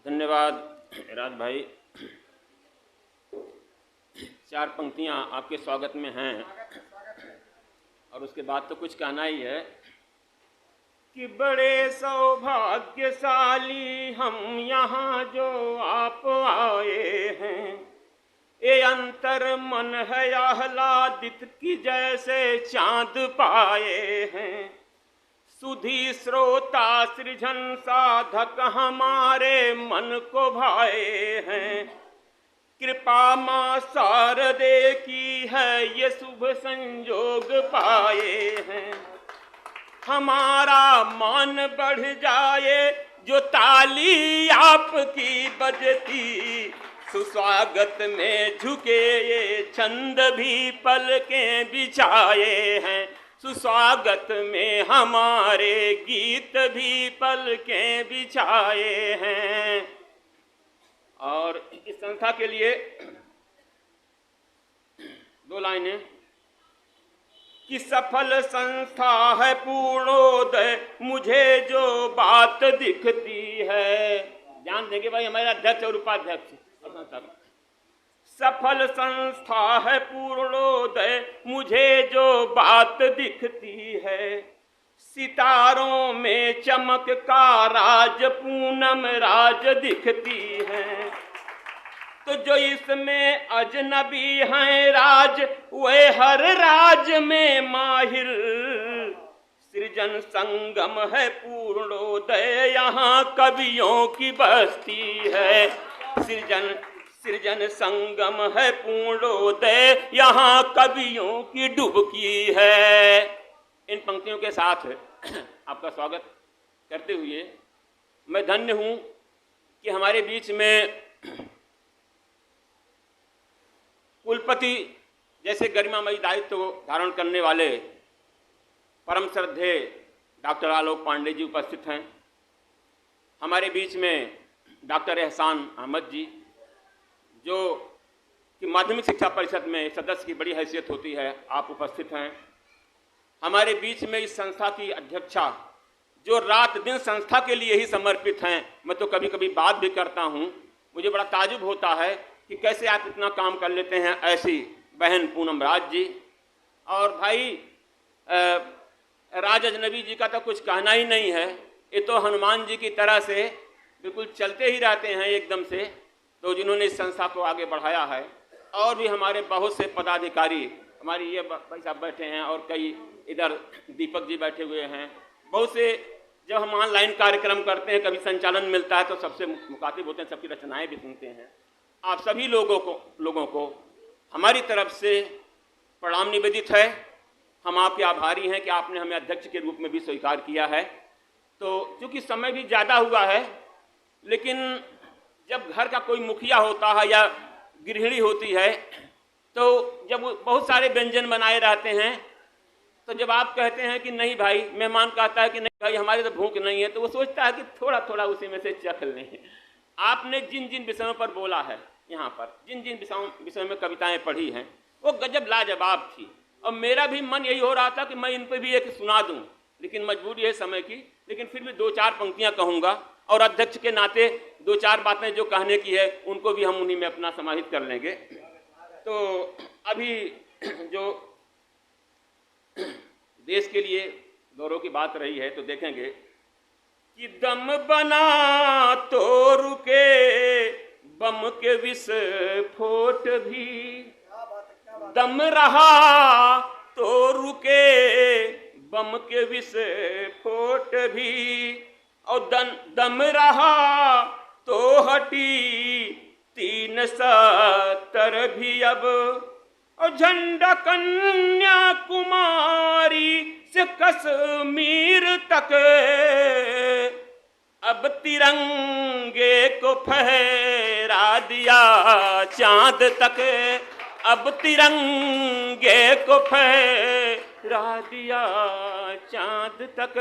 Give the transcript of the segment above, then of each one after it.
धन्यवाद राज भाई। चार पंक्तियाँ आपके स्वागत में हैं और उसके बाद तो कुछ कहना ही है कि बड़े सौभाग्यशाली हम यहाँ जो आप आए हैं। ये अंतर मन है आह्लादित की जैसे चांद पाए हैं। सुधी श्रोता सृजन साधक हमारे मन को भाए हैं। कृपा माँ शारदे की है ये शुभ संयोग पाए हैं। हमारा मान बढ़ जाए जो ताली आपकी बजती। सुस्वागत में झुके ये छंद भी पलकें बिछाए हैं। सुस्वागत में हमारे गीत भी पलकें बिछाए हैं। और इस संस्था के लिए दो लाइनें कि सफल संस्था है पूर्णोदय मुझे जो बात दिखती है। ध्यान देंगे भाई हमारे अध्यक्ष और उपाध्यक्ष। सफल संस्था है पूर्णोदय मुझे जो बात दिखती है। सितारों में चमक का राज पूनम राज दिखती है। तो जो इसमें अजनबी हैं राज वे हर राज में माहिर। सृजन संगम है पूर्णोदय यहाँ कवियों की बस्ती है। सृजन संगम है पूर्णोदय यहाँ कवियों की डुबकी है। इन पंक्तियों के साथ आपका स्वागत करते हुए मैं धन्य हूँ कि हमारे बीच में कुलपति जैसे गरिमामयी दायित्व धारण करने वाले परम श्रद्धेय डॉक्टर आलोक पांडे जी उपस्थित हैं। हमारे बीच में डॉक्टर एहसान अहमद जी जो कि माध्यमिक शिक्षा परिषद में सदस्य की बड़ी हैसियत होती है, आप उपस्थित हैं। हमारे बीच में इस संस्था की अध्यक्षा जो रात दिन संस्था के लिए ही समर्पित हैं। मैं तो कभी कभी बात भी करता हूँ, मुझे बड़ा ताजुब होता है कि कैसे आप इतना काम कर लेते हैं। ऐसी बहन पूनम राज जी और भाई राज अजनबी जी का तो कुछ कहना ही नहीं है। ये तो हनुमान जी की तरह से बिल्कुल चलते ही रहते हैं एकदम से। तो जिन्होंने इस संस्था को आगे बढ़ाया है और भी हमारे बहुत से पदाधिकारी, हमारी ये भाई साहब बैठे हैं और कई इधर दीपक जी बैठे हुए हैं। बहुत से जब हम ऑनलाइन कार्यक्रम करते हैं कभी संचालन मिलता है तो सबसे मुखातिब होते हैं, सबकी रचनाएं भी सुनते हैं। आप सभी लोगों को हमारी तरफ से प्रणाम निवेदित है। हम आपके आभारी हैं कि आपने हमें अध्यक्ष के रूप में भी स्वीकार किया है। तो चूँकि समय भी ज़्यादा हुआ है, लेकिन जब घर का कोई मुखिया होता है या गृहिणी होती है तो जब बहुत सारे व्यंजन बनाए रहते हैं, तो जब आप कहते हैं कि नहीं भाई, मेहमान कहता है कि नहीं भाई हमारे तो भूख नहीं है, तो वो सोचता है कि थोड़ा थोड़ा उसी में से चख लें। आपने जिन जिन विषयों पर बोला है, यहाँ पर जिन जिन विषयों में कविताएं पढ़ी हैं, वो गजब लाजवाब थी। और मेरा भी मन यही हो रहा था कि मैं इन पर भी एक सुना दूं, लेकिन मजबूरी है समय की। लेकिन फिर भी दो चार पंक्तियां कहूँगा और अध्यक्ष के नाते दो चार बातें जो कहने की है उनको भी हम उन्हीं में अपना समाहित कर लेंगे। तो अभी जो देश के लिए गौरव की बात रही है तो देखेंगे कि दम बना तो रुके बम के विस्फोट भी। दम रहा तो रुके बम के विस्फोट भी। और दम रहा तो हटी 370 भी अब। और झंडा कन्याकुमारी से कश्मीर तक अब तिरंगे को फहरा दिया चांद तक। अब तिरंगे को फहरा दिया चांद तक।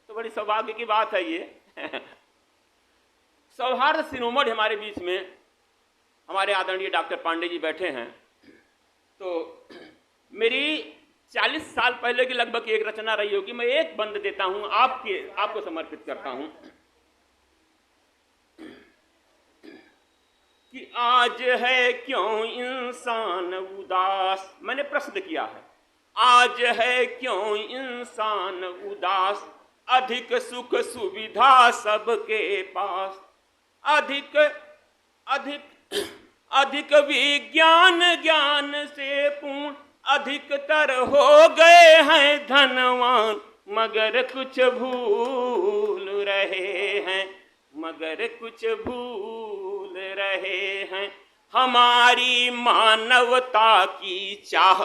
तो बड़ी सौभाग्य की बात है ये। सौहार्द शिरोमणि हमारे बीच में हमारे आदरणीय डॉक्टर पांडे जी बैठे हैं। तो मेरी 40 साल पहले की लगभग एक रचना रही होगी, मैं एक बंद देता हूं आपको समर्पित करता हूं। कि आज है क्यों इंसान उदास। मैंने प्रश्न किया है, आज है क्यों इंसान उदास, अधिक सुख सुविधा सबके पास, अधिक अधिक अधिक विज्ञान ज्ञान से पूर्ण, अधिकतर हो गए हैं धनवान, मगर कुछ भूल रहे हैं, मगर कुछ भूल रहे हैं। हमारी मानवता की चाह,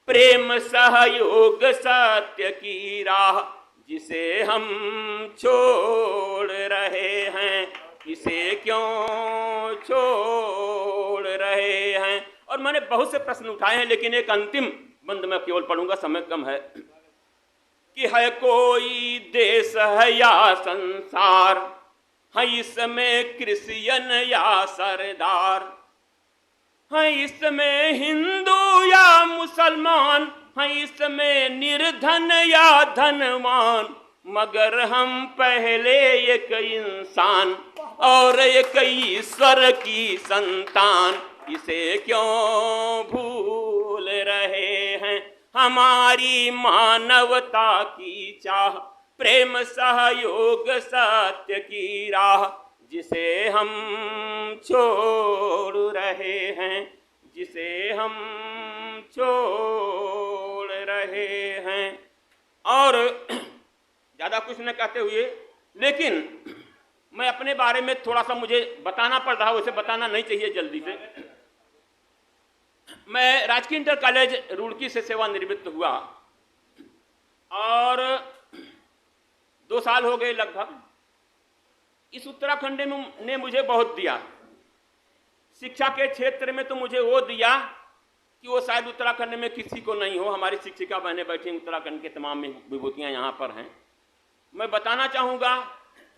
प्रेम सहयोग सत्य की राह, जिसे हम छोड़ रहे हैं, इसे क्यों छोड़ रहे हैं। और मैंने बहुत से प्रश्न उठाए हैं, लेकिन एक अंतिम बंद मैं केवल पढ़ूंगा, समय कम है, कि है कोई देश है या संसार, है इसमें क्रिश्चियन या सरदार, है इसमें हिंदू या मुसलमान, है इसमें निर्धन या धनवान, मगर हम पहले एक इंसान और एक ईश्वर की संतान, इसे क्यों भूल रहे हैं। हमारी मानवता की चाह, प्रेम सहयोग सत्य की राह, जिसे हम छोड़ रहे हैं, जिसे हम छोड़ रहे हैं। और ज़्यादा कुछ न कहते हुए, लेकिन मैं अपने बारे में थोड़ा सा मुझे बताना पड़ रहा है, उसे बताना नहीं चाहिए जल्दी से। मैं राजकीय इंटर कॉलेज रुड़की से सेवानिवृत्त हुआ और 2 साल हो गए लगभग। इस उत्तराखंड ने मुझे बहुत दिया। शिक्षा के क्षेत्र में तो मुझे वो दिया कि वो शायद उत्तराखंड में किसी को नहीं हो। हमारी शिक्षिका बहनें बैठी, उत्तराखंड के तमाम विभूतियाँ यहाँ पर हैं। मैं बताना चाहूँगा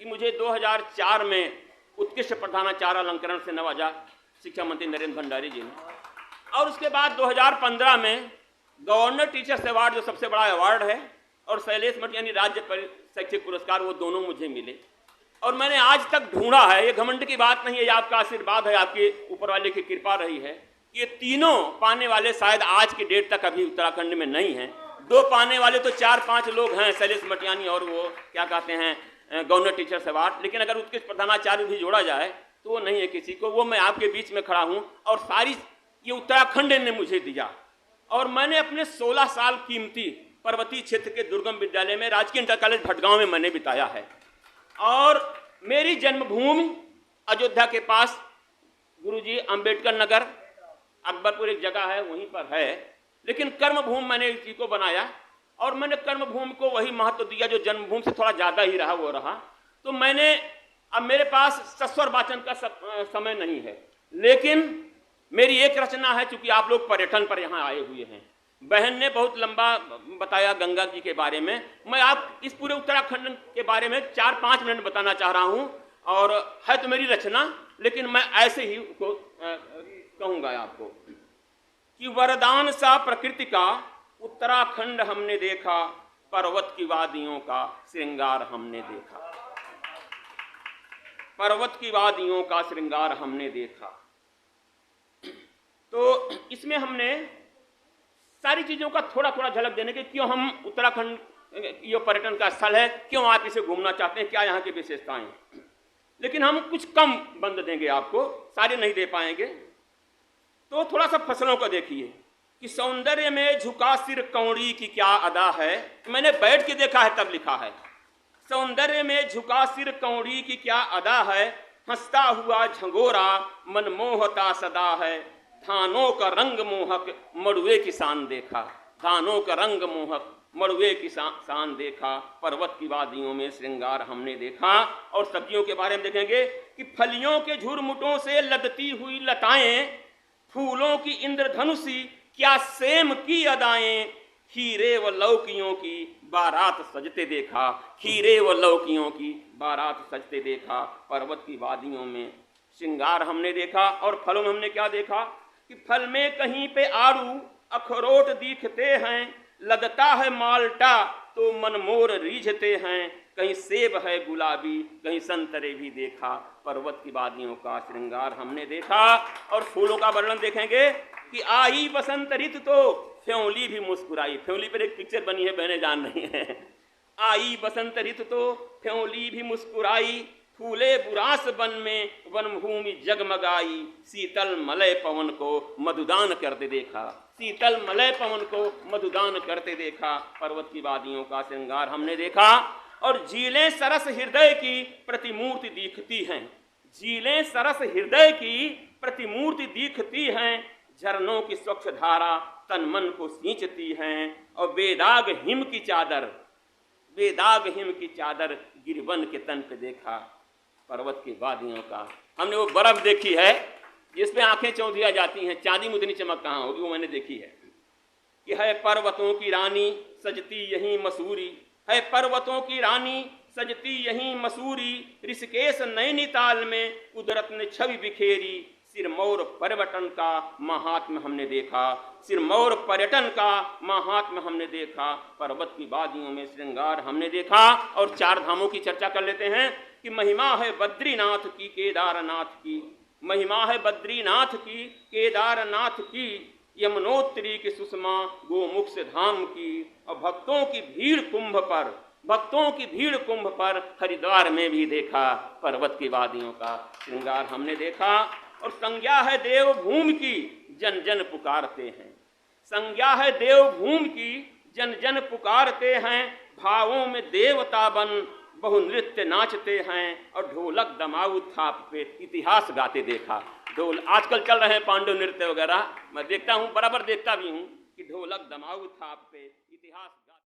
कि मुझे 2004 में उत्कृष्ट प्रधानाचार्य अलंकरण से नवाजा शिक्षा मंत्री नरेंद्र भंडारी जी ने, और उसके बाद 2015 में गवर्नर टीचर्स अवार्ड, जो सबसे बड़ा अवार्ड है, और शैलेश मठ यानी राज्य शैक्षिक पुरस्कार, वो दोनों मुझे मिले। और मैंने आज तक ढूंढा है, ये घमंड की बात नहीं है, ये आपका आशीर्वाद है, आपके ऊपर वाले की कृपा रही है। ये तीनों पाने वाले शायद आज की डेट तक अभी उत्तराखंड में नहीं हैं। 2 पाने वाले तो 4-5 लोग हैं, शैलेश मटियानी और वो क्या कहते हैं गवर्नर टीचर्स अवार्ड, लेकिन अगर उत्कृष्ट प्रधानाचार्य भी जोड़ा जाए तो वो नहीं है किसी को। वो मैं आपके बीच में खड़ा हूँ और सारी ये उत्तराखंड ने मुझे दिया। और मैंने अपने 16 साल कीमती पर्वतीय क्षेत्र के दुर्गम विद्यालय में राजकीय इंटर कॉलेज भटगांव में मैंने बिताया है। और मेरी जन्मभूमि अयोध्या के पास गुरुजी अंबेडकर नगर अकबरपुर एक जगह है, वहीं पर है, लेकिन कर्मभूमि मैंने इस चीज को बनाया और मैंने कर्मभूमि को वही महत्व दिया जो जन्मभूमि से थोड़ा ज़्यादा ही रहा वो रहा। तो मैंने, अब मेरे पास सस्वर वाचन का समय नहीं है, लेकिन मेरी एक रचना है, चूंकि आप लोग पर्यटन पर यहाँ आए हुए हैं। बहन ने बहुत लंबा बताया गंगा जी के बारे में, मैं आप इस पूरे उत्तराखंड के बारे में 4-5 मिनट बताना चाह रहा हूँ। और है तो मेरी रचना, लेकिन मैं ऐसे ही उसको कहूँगा आपको कि वरदान सा प्रकृति का उत्तराखंड हमने देखा, पर्वत की वादियों का श्रृंगार हमने देखा, पर्वत की वादियों का श्रृंगार हमने देखा। तो इसमें हमने सारी चीज़ों का थोड़ा थोड़ा झलक देने के, क्यों हम उत्तराखंड ये पर्यटन का स्थल है, क्यों आप इसे घूमना चाहते हैं, क्या यहाँ की विशेषताएं। लेकिन हम कुछ कम बंद देंगे आपको, सारे नहीं दे पाएंगे। तो थोड़ा सा फसलों को देखिए कि सौंदर्य में झुका सिर कौड़ी की क्या अदा है। मैंने बैठ के देखा है तब लिखा है, सौंदर्य में झुका सिर कौड़ी की क्या अदा है, हंसता हुआ झंगोरा मन मोहता सदा है, धानों का रंग मोहक मड़ुए की शान देखा, धानों का रंग मोहक मड़ुए की शान देखा, पर्वत की वादियों में श्रृंगार हमने देखा। और सब्जियों के बारे में देखेंगे कि फलियों के झुरमुटों से लदती हुई लताएं, फूलों की इंद्रधनुषी क्या सेम की अदाएं, खीरे व लौकियों की बारात सजते देखा, खीरे व लौकियों की बारात सजते देखा, पर्वत की वादियों में श्रृंगार हमने देखा। और फलों में हमने क्या देखा कि फल में कहीं पे आड़ू अखरोट दिखते हैं, लगता है माल्टा तो मनमोर रीझते हैं, कहीं सेब है गुलाबी, कहीं संतरे भी देखा, पर्वत की वादियों का श्रृंगार हमने देखा। और फूलों का वर्णन देखेंगे कि आई बसंत ऋतु तो फ्योंली भी मुस्कुराई। फ्योंली पर एक पिक्चर बनी है, बहने जान नहीं है। आई बसंत ऋतु तो फ्योंली भी मुस्कुराई, फूले बुरास वन में वन भूमि जगमगाई, शीतल मलय पवन को मधुदान करते देखा, शीतल मलय पवन को मधुदान करते देखा, पर्वत की वादियों का श्रृंगार हमने देखा। और झीलें सरस हृदय की प्रतिमूर्ति दिखती हैं, झीलें सरस हृदय की प्रतिमूर्ति दिखती हैं, झरनों की स्वच्छ धारा तन मन को सींचती हैं। और बेदाग हिम की चादर, बेदाग हिम की चादर गिरवन के तन पे देखा, पर्वत की वादियों का। हमने वो बर्फ देखी है जिसपे आंखें चौंधिया जाती हैं, चांदी में उतनी चमक कहाँ होगी, वो मैंने देखी है। कि है पर्वतों की रानी सजती यहीं मसूरी, है पर्वतों की रानी सजती यहीं मसूरी, ऋषिकेश नैनीताल में कुदरत ने छवि बिखेरी, सिरमौर पर्यटन का महात्म्य हमने देखा, सिरमौर पर्यटन का महात्म्य हमने देखा, पर्वत की वादियों में श्रृंगार हमने देखा। और चार धामों की चर्चा कर लेते हैं कि महिमा है बद्रीनाथ की, केदारनाथ की, महिमा है बद्रीनाथ की, केदारनाथ की, यमुनोत्री की सुषमा गोमुख से धाम की। और भक्तों की भीड़ कुंभ पर, भक्तों की भीड़ कुंभ पर हरिद्वार में भी देखा, पर्वत की वादियों का श्रृंगार हमने देखा। और संज्ञा है देवभूमि की, जन जन पुकारते हैं, संज्ञा है देवभूमि की, जन जन पुकारते हैं, भावों में देवता बन बहु नृत्य नाचते हैं। और ढोलक दमाऊ थाप पे इतिहास गाते देखा। ढोल आजकल चल रहे हैं पांडव नृत्य वगैरह, मैं देखता हूँ, बराबर देखता भी हूँ कि ढोलक दमाऊ थाप पे इतिहास